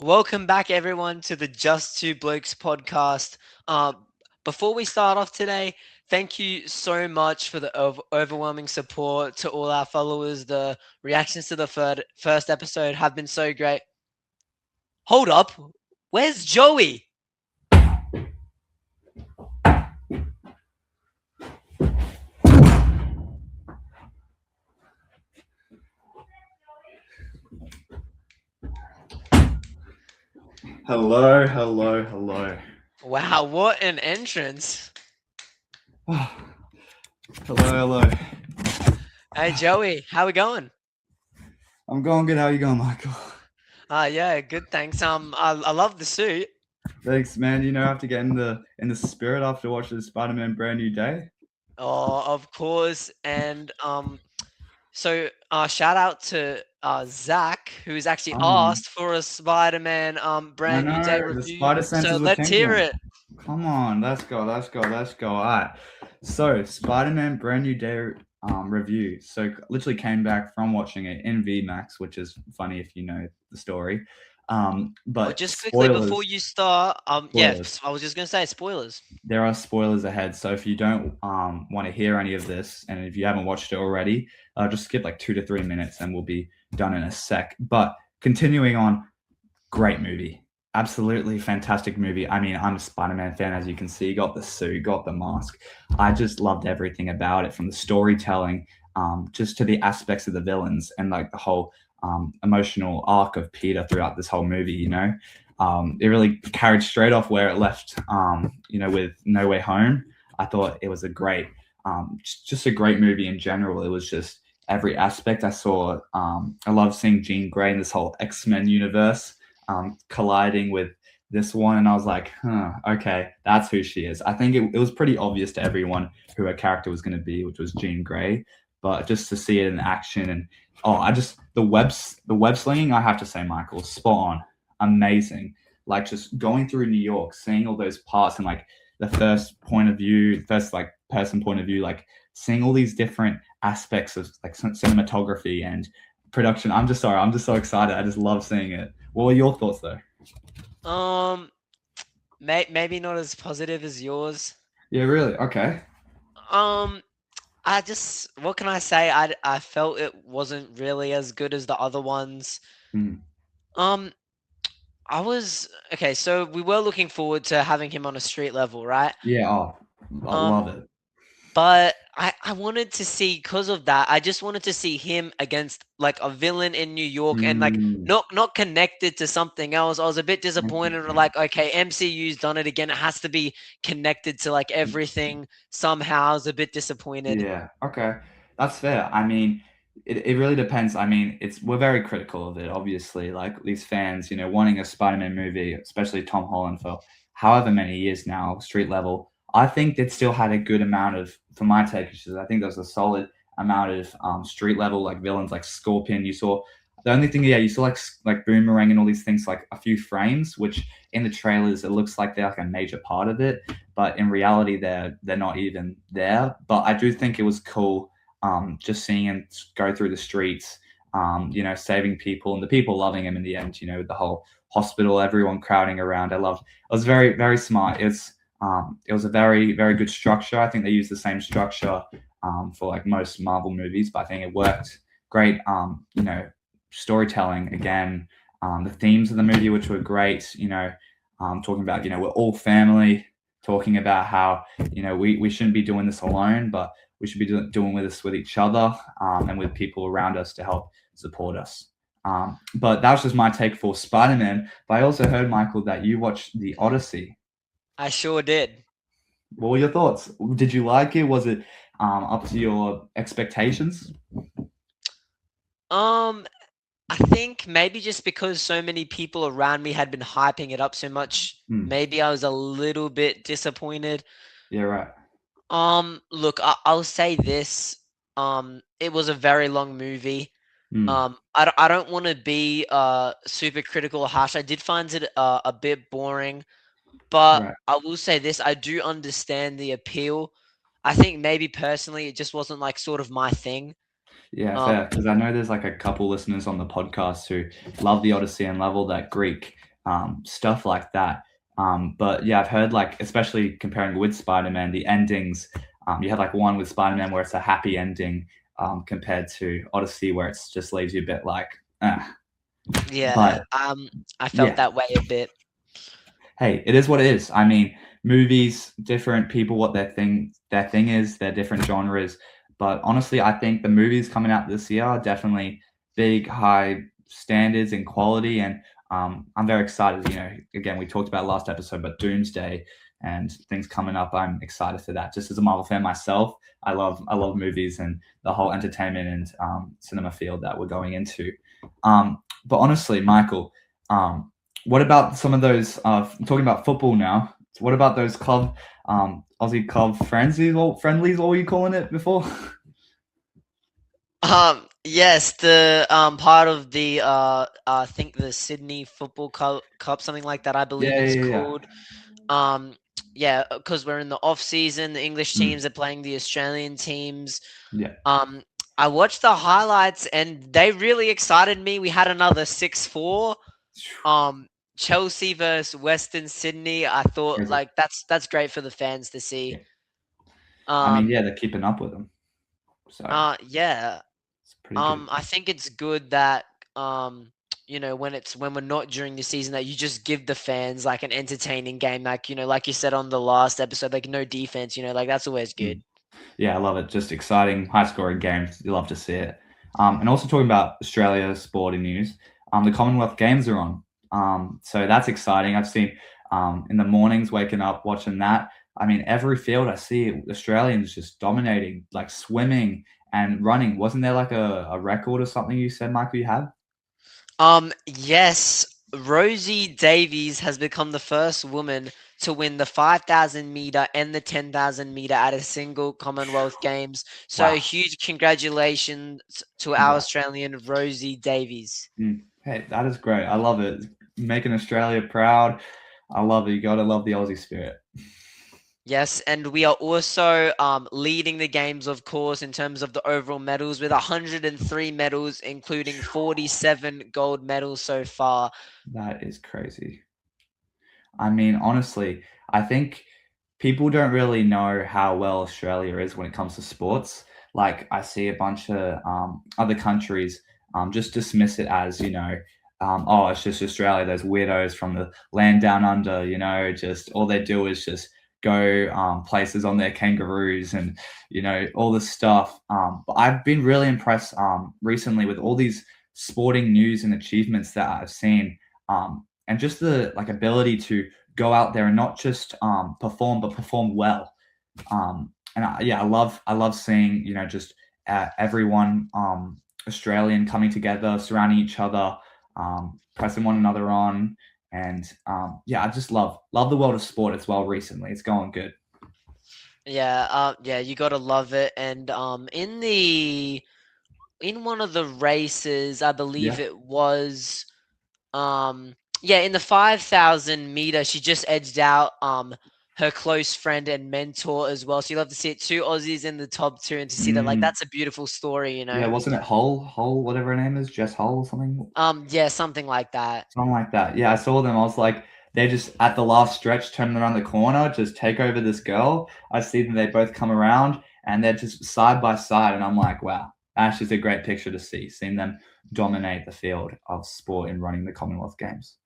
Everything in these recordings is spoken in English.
Welcome back, everyone, to the Just Two Blokes podcast. Before we start off today, thank you so much for the overwhelming support to all our followers. The reactions to the first episode have been so great. Hold up, where's Joey? Hello, hello, hello. Wow, what an entrance! Hello, hello. Hey, Joey, how we going? I'm going good. How you going, Michael? Yeah, good, thanks. I love the suit. Thanks, man. I have to get in the spirit after watching the Spider-Man Brand New Day. Oh, of course, and So, shout out to Zach, who's actually Um, asked for a Spider-Man I brand new day know the review. spider So senses were let's hear tingling. it. Come on, let's go, let's go, let's go. All right. So, Spider-Man Brand New Day review. So, literally came back from watching it in VMAX, which is funny if you know the story. Oh, But just quickly before you start, spoilers. I was just gonna say spoilers. There are spoilers ahead, so if you don't want to hear any of this, and if you haven't watched it already, just skip like 2 to 3 minutes, and we'll be done in a sec. But continuing on, great movie, absolutely fantastic movie. I mean, I'm a Spider-Man fan, as you can see. Got the suit, got the mask. I just loved everything about it, from the storytelling, just to the aspects of the villains, and like the whole emotional arc of Peter throughout this whole movie. It really carried straight off where it left, with No Way Home. I thought it was a great, just a great movie in general. It was just every aspect I saw. I love seeing Jean Grey in this whole X-Men universe, colliding with this one. And I was like, okay, that's who she is. I think it was pretty obvious to everyone who her character was going to be, which was Jean Grey. But just to see it in action, and the web slinging, I have to say, Michael, spot on, amazing. Like, just going through New York, seeing all those parts, and like the first like person point of view, like seeing all these different aspects of like cinematography and production. I'm just so excited. I just love seeing it. What were your thoughts though? Um, maybe not as positive as yours. Yeah, really. Okay. Um, I just what can I say? I felt it wasn't really as good as the other ones. Mm. Um, I was okay. So we were looking forward to having him on a street level, right? Yeah. Oh, I Um, love it. But I wanted to see, because of that, I just wanted to see him against like a villain in New York, and like Mm. not connected to something else. I was a bit disappointed, or Interesting. like, okay, MCU's done it again. It has to be connected to like everything somehow. I was a bit disappointed. Yeah. Okay. That's fair. I mean, it really depends. I mean, we're very critical of it, obviously. Like these fans, wanting a Spider-Man movie, especially Tom Holland, for however many years now, street level. I think it still had a good amount of, for my take, I think there was a solid amount of street level like villains like Scorpion. You saw the only thing, yeah, you saw like Boomerang and all these things, like a few frames, which in the trailers it looks like they're like a major part of it, but in reality they're not even there. But I do think it was cool, just seeing him go through the streets, saving people, and the people loving him in the end. With the whole hospital, everyone crowding around. I loved. It was very very smart. It was a very very good structure. I think they used the same structure for like most Marvel movies, but I think it worked great. Storytelling again. The themes of the movie, which were great. Talking about, we're all family, talking about how, we shouldn't be doing this alone, but we should be doing this with each other, and with people around us to help support us. But that was just my take for Spider-Man. But I also heard, Michael, that you watched the Odyssey. I sure did. What were your thoughts? Did you like it? Was it up to your expectations? Um, I think maybe just because so many people around me had been hyping it up so much, Hmm. maybe I was a little bit disappointed. Yeah, right. Look, I'll say this. It was a very long movie. Hmm. I don't want to be super critical or harsh. I did find it a bit boring, but Right. I will say this: I do understand the appeal. I think maybe personally, it just wasn't like sort of my thing. Yeah, Um, fair. Because I know there's like a couple listeners on the podcast who love the Odyssey and love all that Greek. stuff like that. But yeah, I've heard like, especially comparing with Spider-Man, the endings. You had like one with Spider-Man where it's a happy ending, compared to Odyssey where it's just leaves you a bit like, Yeah, but I felt yeah, that way a bit. hey, it is what it is. I mean, movies, different people, what their thing is, their different genres. But honestly, I think the movies coming out this year are definitely big, high standards in quality, and I'm very excited. Again, we talked about last episode, but Doomsday and things coming up. I'm excited for that. Just as a Marvel fan myself, I love movies and the whole entertainment and cinema field that we're going into. But honestly, Michael. What about some of those? Talking about football now. What about those Aussie club friendlies? What were you calling it before? Yes, the part of the I think the Sydney Football Cup, something like that, I believe Yeah, it's yeah, yeah. called. Yeah, because we're in the off season, the English Mm, teams are playing the Australian teams. yeah. Um, I watched the highlights and they really excited me. We had another 6-4. Um, Chelsea versus Western Sydney. I thought Crazy. like that's great for the fans to see. Yeah. I mean, Um, yeah, they're keeping up with them, so yeah. it's pretty good. I think it's good that when we're not during the season that you just give the fans like an entertaining game, like like you said on the last episode, like no defense, like that's always Mm. good. Yeah, I love it. Just exciting, high-scoring games. You love to see it. And also talking about Australia sporting news, the Commonwealth Games are on. So that's exciting. I've seen in the mornings waking up watching that. I mean, every field I see Australians just dominating, like swimming and running. Wasn't there like a record or something you said, Michael, you had? Yes, Rosie Davies has become the first woman to win the 5,000 meter and the 10,000 meter at a single Commonwealth Games. So Wow. huge congratulations to our Congrats. Australian Rosie Davies. Hey, that is great. I love it. Making Australia proud. I love it. You got to love the Aussie spirit. Yes, and we are also leading the games, of course, in terms of the overall medals with 103 medals, including 47 gold medals so far. That is crazy. I mean, honestly, I think people don't really know how well Australia is when it comes to sports. Like, I see a bunch of other countries just dismiss it as, oh, it's just Australia. Those weirdos from the land down under, just all they do is just go places on their kangaroos and, all this stuff. But I've been really impressed recently with all these sporting news and achievements that I've seen. And just the like ability to go out there and not just perform but perform well. And yeah, I love seeing just everyone Australian coming together, surrounding each other, pressing one another on, and yeah, I just love the world of sport as well. Recently, it's going good. Yeah, yeah, you gotta love it. And in one of the races, I believe Yeah. it was yeah, in the 5,000 meter, she just edged out her close friend and mentor as well. So you love to see it, two Aussies in the top two, and to see that like Mm, that's a beautiful story. yeah, wasn't it Hull, whatever her name is, Jess Hull or something? Yeah, something like that. Something like that. Yeah, I saw them. I was like, they just at the last stretch, turning around the corner, just take over this girl. I see them. They both come around, and they're just side by side, and I'm like, wow, that's just a great picture to see. Seeing them dominate the field of sport in running the Commonwealth Games.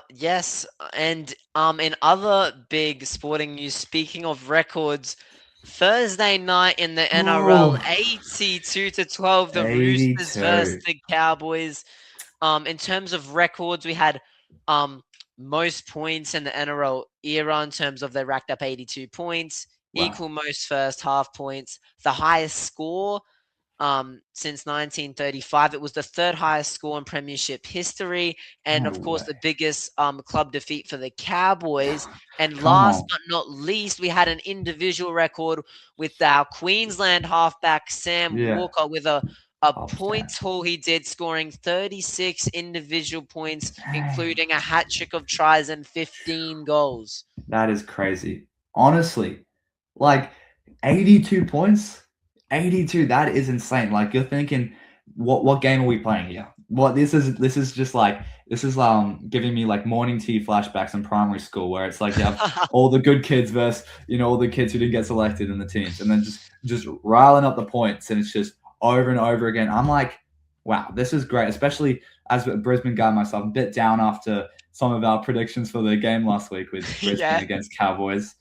Yes, and in other big sporting news, speaking of records, Thursday night in the NRL, Oh, 82-12, the Roosters versus 82. the Cowboys. In terms of records, we had um most points in the NRL era in terms of they racked up 82 points, Wow. equal most first half points, the highest score since 1935. It was the third highest score in Premiership history, and No of course, way. the biggest club defeat for the Cowboys. And Come last on. but not least, we had an individual record with our Queensland halfback Sam Yeah. Walker with a Top point stat. haul he did, scoring 36 individual points, Dang. including a hat trick of tries and 15 goals. That is crazy. Honestly, like 82 points, 82, that is insane. Like you're thinking, what game are we playing here? What this is just like This is giving me like morning tea flashbacks in primary school, where it's like you have all the good kids versus all the kids who didn't get selected in the teams, and then just riling up the points, and it's just over and over again. I'm like, wow, this is great, especially as a Brisbane guy myself. I'm a bit down after some of our predictions for the game last week with Brisbane Yeah. against Cowboys.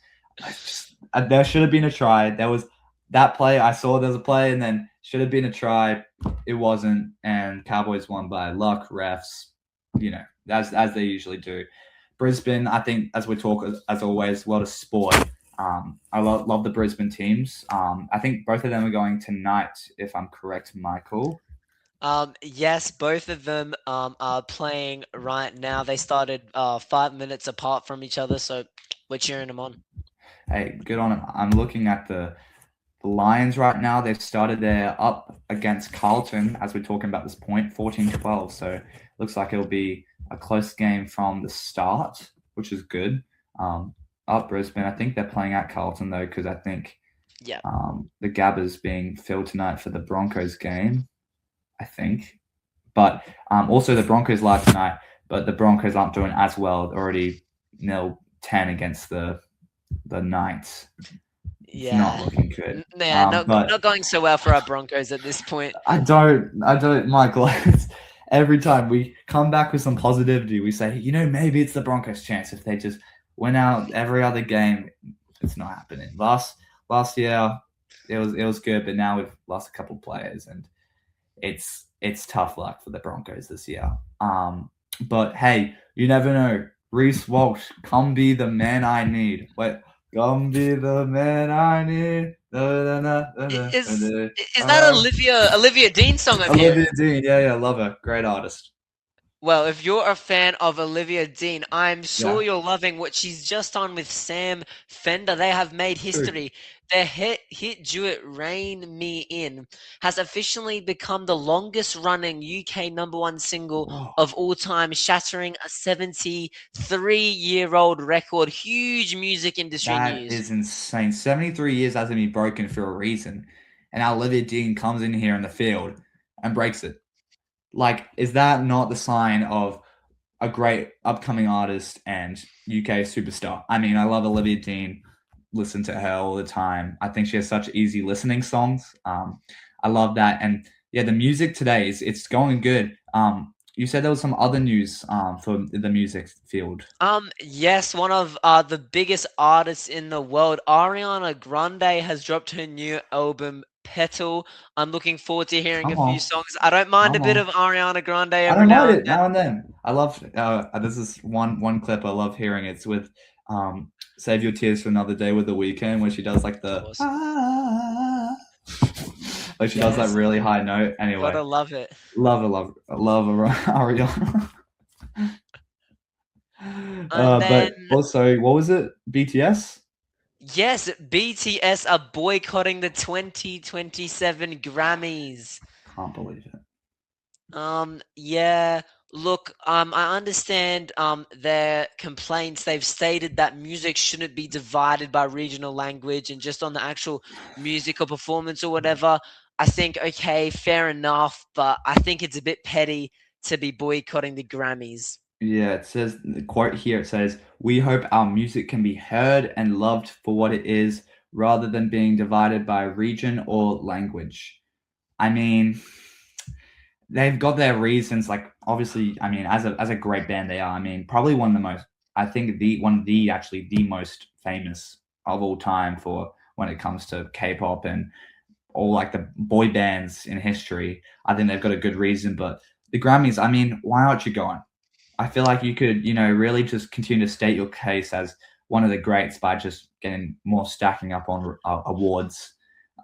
There should have been a try. There was that play. I saw there was a play, and then should have been a try. It wasn't, and Cowboys won by luck, refs, as they usually do. Brisbane, I think, as we talk, as always, what a sport. I love the Brisbane teams. I think both of them are going tonight, if I'm correct, Michael. Yes, both of them are playing right now. They started 5 minutes apart from each other, so we're cheering them on. Hey, good on them. I'm looking at the Lions right now. They've started their up against Carlton, as we're talking about this point, 14-12. So looks like it'll be a close game from the start, which is good. Up Brisbane, I think they're playing at Carlton though, because I think the Gabba's being filled tonight for the Broncos game, I think. But also the Broncos live tonight, but the Broncos aren't doing as well. They're already 0-10 against the Knights. Yeah, not looking good. Not going so well for our Broncos at this point. I don't, Michael. Every time we come back with some positivity, we say, maybe it's the Broncos' chance if they just win out every other game. It's not happening. Last year, it was good, but now we've lost a couple players, and it's tough luck for the Broncos this year. But hey, you never know. Reece Walsh, come be the man I need. Come be the man I need. Is that Olivia Dean song? Olivia Dean, yeah, love her. Great artist. Well, if you're a fan of Olivia Dean, I'm sure you're loving what she's just on with Sam Fender. They have made history. Their hit duet "Rain Me In" has officially become the longest running UK #1 single of all time, shattering a 73-year-old record. Huge music industry news. That is insane. 73 years hasn't been broken for a reason. And now Olivia Dean comes in here in the field and breaks it. Like, is that not the sign of a great upcoming artist and UK superstar? I mean, I love Olivia Dean. Listen to her all the time. I think she has such easy listening songs. I love that. And yeah, the music today it's going good. You said there was some other news for the music field. Yes, one of the biggest artists in the world, Ariana Grande, has dropped her new album Petal. I'm looking forward to hearing a few songs. I don't mind a bit of Ariana Grande every now and then. Now and then. I love this is one clip I love hearing. It's with Save Your Tears for Another Day with The Weeknd, where she does like the like she does that really high note. Anyway, gotta love it. Love Ariana. But also, what was it? BTS? Yes, BTS are boycotting the 2027 Grammys. Can't believe it. Yeah. Look, I understand their complaints. They've stated that music shouldn't be divided by regional language and just on the actual musical performance or whatever. I think, okay, fair enough, but I think it's a bit petty to be boycotting the Grammys. Yeah, it says, the quote here, it says, "We hope our music can be heard and loved for what it is, rather than being divided by region or language." I mean, they've got their reasons. Like, obviously, I mean, as a great band they are. I mean, probably one of the most, I think the most famous of all time for when it comes to K-pop and all like the boy bands in history. I think they've got a good reason. But the Grammys, I mean, why aren't you going? I feel like you could, really just continue to state your case as one of the greats by just getting more stacking up on awards.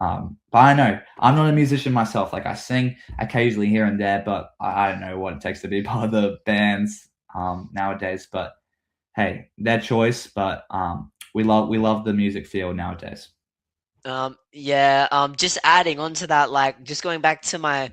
But I know I'm not a musician myself. Like, I sing occasionally here and there, but I don't know what it takes to be part of the bands nowadays. But hey, their choice. But we love the music field nowadays. Just adding on to that, like just going back to my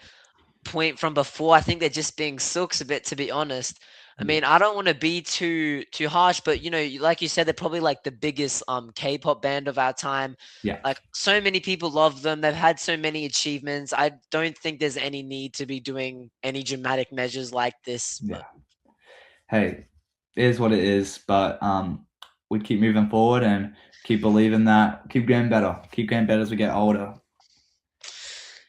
point from before, I think they're just being silks a bit, to be honest. I mean, I don't want to be too harsh, but like you said, they're probably like the biggest K-pop band of our time. Yeah. Like, so many people love them. They've had so many achievements. I don't think there's any need to be doing any dramatic measures like this. Yeah. hey, it is what it is. But we keep moving forward and keep believing that, keep getting better as we get older.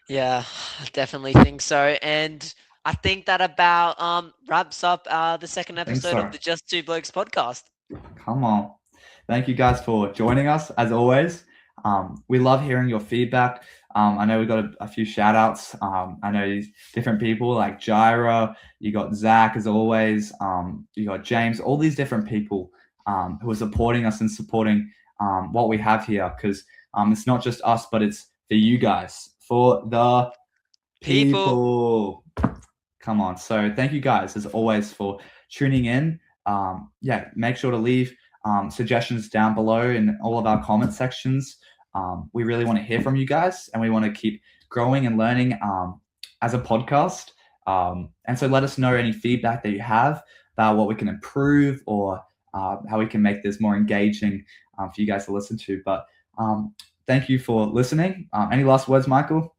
Yeah, I definitely think so. And I think that about wraps up the second I think episode of so. the Just Two Blokes podcast. Come on. Thank you guys for joining us as always. We love hearing your feedback. I know we got a few shout outs. I know different people like Jaira, you got Zach as always, you got James, all these different people who are supporting us and supporting what we have here because it's not just us, but it's for you guys, for the People, people. Come on. So thank you guys as always for tuning in. Yeah, make sure to leave suggestions down below in all of our comment sections. We really want to hear from you guys and we want to keep growing and learning as a podcast. And so let us know any feedback that you have about what we can improve or how we can make this more engaging for you guys to listen to. But thank you for listening. Any last words, Michael?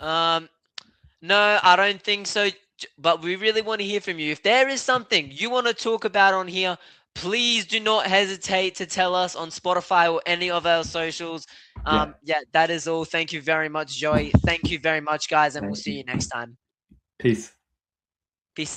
no, I don't think so. But we really want to hear from you. If there is something you want to talk about on here, please do not hesitate to tell us on Spotify or any of our socials. Yeah, that is all. Thank you very much, Joey. Thank you very much, guys, and we'll Thank see you. you next time. Peace. Peace.